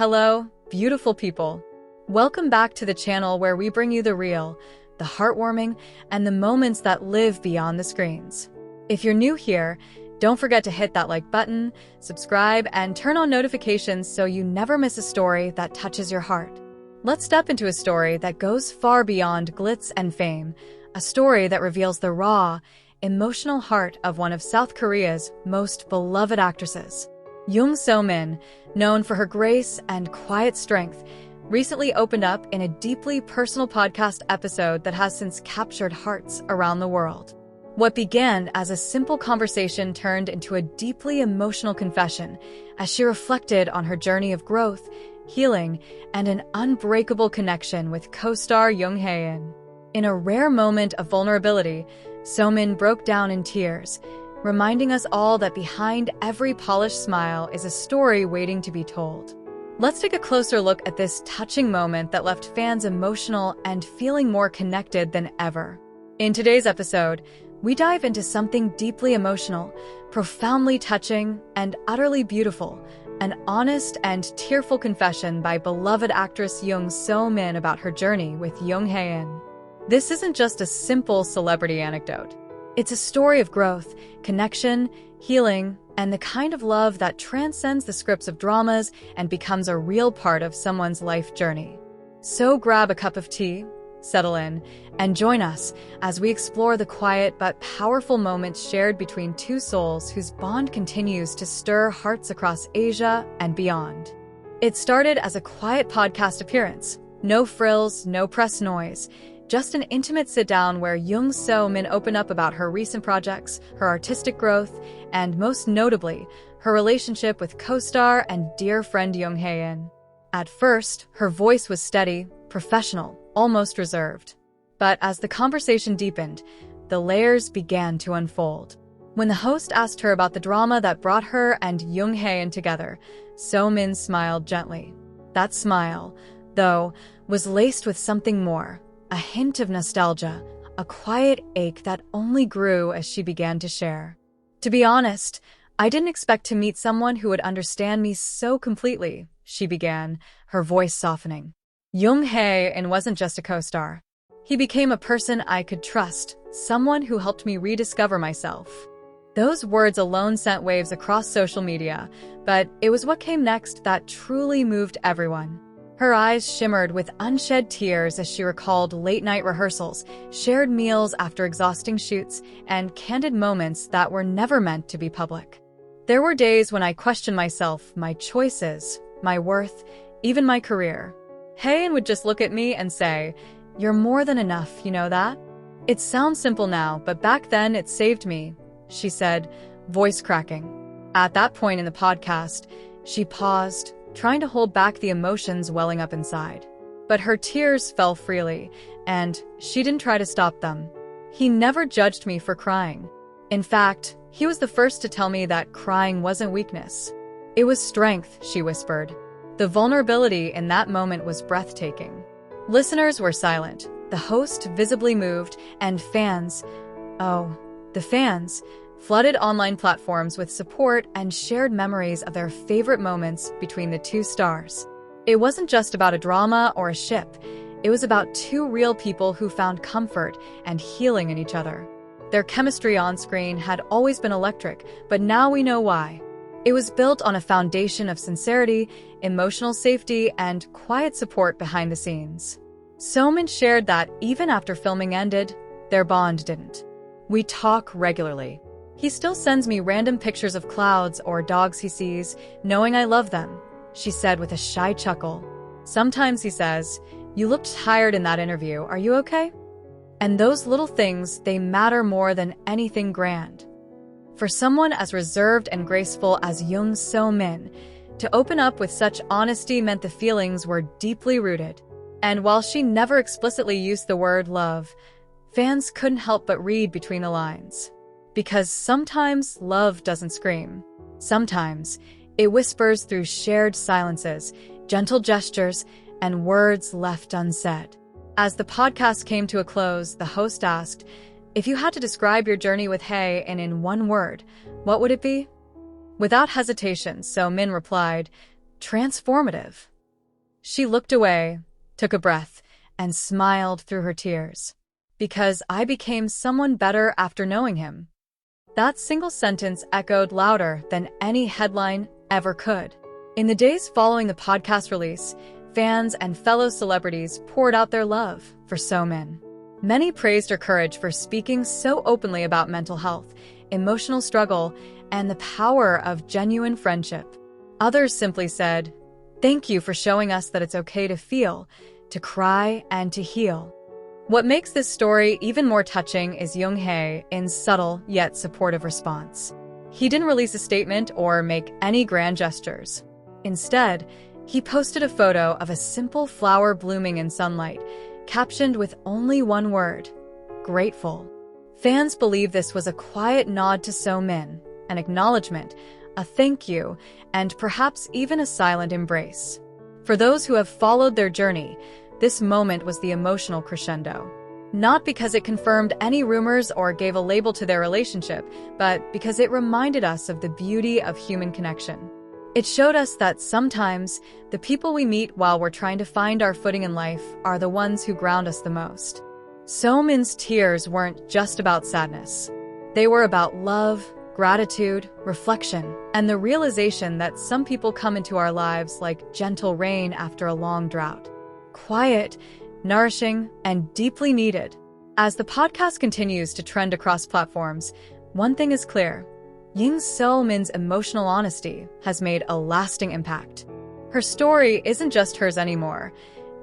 Hello, beautiful people. Welcome back to the channel where we bring you the real, the heartwarming, and the moments that live beyond the screens. If you're new here, don't forget to hit that like button, subscribe, and turn on notifications so you never miss a story that touches your heart. Let's step into a story that goes far beyond glitz and fame, a story that reveals the raw, emotional heart of one of South Korea's most beloved actresses. Jung So Min, known for her grace and quiet strength, recently opened up in a deeply personal podcast episode that has since captured hearts around the world. What began as a simple conversation turned into a deeply emotional confession as she reflected on her journey of growth, healing, and an unbreakable connection with co-star Jung Hae In. In a rare moment of vulnerability, So Min broke down in tears, reminding us all that behind every polished smile is a story waiting to be told. Let's take a closer look at this touching moment that left fans emotional and feeling more connected than ever. In today's episode, we dive into something deeply emotional, profoundly touching, and utterly beautiful, an honest and tearful confession by beloved actress Jung So Min about her journey with Jung Hae In. This isn't just a simple celebrity anecdote. It's a story of growth, connection, healing, and the kind of love that transcends the scripts of dramas and becomes a real part of someone's life journey. So grab a cup of tea, settle in, and join us as we explore the quiet but powerful moments shared between two souls whose bond continues to stir hearts across Asia and beyond. It started as a quiet podcast appearance. No frills, no press noise. Just an intimate sit-down where Jung So Min opened up about her recent projects, her artistic growth, and most notably, her relationship with co-star and dear friend Jung Hae In. At first, her voice was steady, professional, almost reserved. But as the conversation deepened, the layers began to unfold. When the host asked her about the drama that brought her and Jung Hae In together, So Min smiled gently. That smile, though, was laced with something more. A hint of nostalgia, a quiet ache that only grew as she began to share. To be honest, I didn't expect to meet someone who would understand me so completely, she began, her voice softening. Jung Hae In wasn't just a co-star. He became a person I could trust, someone who helped me rediscover myself. Those words alone sent waves across social media, but it was what came next that truly moved everyone. Her eyes shimmered with unshed tears as she recalled late-night rehearsals, shared meals after exhausting shoots, and candid moments that were never meant to be public. There were days when I questioned myself, my choices, my worth, even my career. Hae In would just look at me and say, "You're more than enough, you know that?" It sounds simple now, but back then it saved me, she said, voice cracking. At that point in the podcast, she paused, trying to hold back the emotions welling up inside. But her tears fell freely, and she didn't try to stop them. He never judged me for crying. In fact, he was the first to tell me that crying wasn't weakness. It was strength, she whispered. The vulnerability in that moment was breathtaking. Listeners were silent, the host visibly moved, and fans, the fans, flooded online platforms with support and shared memories of their favorite moments between the two stars. It wasn't just about a drama or a ship. It was about two real people who found comfort and healing in each other. Their chemistry on screen had always been electric, but now we know why. It was built on a foundation of sincerity, emotional safety, and quiet support behind the scenes. So Min shared that even after filming ended, their bond didn't. We talk regularly. He still sends me random pictures of clouds or dogs he sees, knowing I love them, she said with a shy chuckle. Sometimes he says, "You looked tired in that interview, are you okay?" And those little things, they matter more than anything grand. For someone as reserved and graceful as Jung So Min, to open up with such honesty meant the feelings were deeply rooted. And while she never explicitly used the word love, fans couldn't help but read between the lines. Because sometimes love doesn't scream. Sometimes it whispers through shared silences, gentle gestures, and words left unsaid. As the podcast came to a close, the host asked, "If you had to describe your journey with Hae In one word, what would it be?" Without hesitation, So Min replied, transformative. She looked away, took a breath, and smiled through her tears. Because I became someone better after knowing him. That single sentence echoed louder than any headline ever could. In the days following the podcast release, fans and fellow celebrities poured out their love for So Min. Many praised her courage for speaking so openly about mental health, emotional struggle, and the power of genuine friendship. Others simply said, "Thank you for showing us that it's okay to feel, to cry, and to heal." What makes this story even more touching is Jung Hae In's subtle yet supportive response. He didn't release a statement or make any grand gestures. Instead, he posted a photo of a simple flower blooming in sunlight, captioned with only one word: grateful. Fans believe this was a quiet nod to So Min, an acknowledgement, a thank you, and perhaps even a silent embrace. For those who have followed their journey, this moment was the emotional crescendo. Not because it confirmed any rumors or gave a label to their relationship, but because it reminded us of the beauty of human connection. It showed us that sometimes the people we meet while we're trying to find our footing in life are the ones who ground us the most. So Min's tears weren't just about sadness. They were about love, gratitude, reflection, and the realization that some people come into our lives like gentle rain after a long drought. Quiet, nourishing, and deeply needed. As the podcast continues to trend across platforms, one thing is clear: Jung So Min's emotional honesty has made a lasting impact. Her story isn't just hers anymore.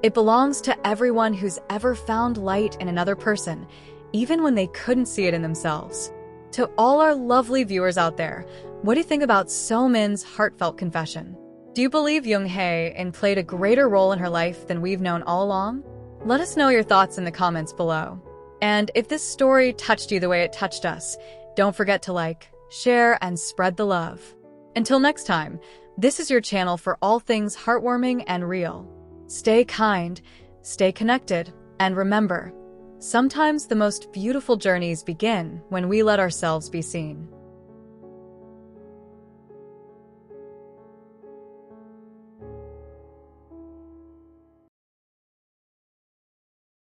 It belongs to everyone who's ever found light in another person, even when they couldn't see it in themselves. To all our lovely viewers out there, what do you think about So Min's heartfelt confession? Do you believe Jung Hae In played a greater role in her life than we've known all along? Let us know your thoughts in the comments below. And if this story touched you the way it touched us, don't forget to like, share, and spread the love. Until next time, this is your channel for all things heartwarming and real. Stay kind, stay connected, and remember, sometimes the most beautiful journeys begin when we let ourselves be seen.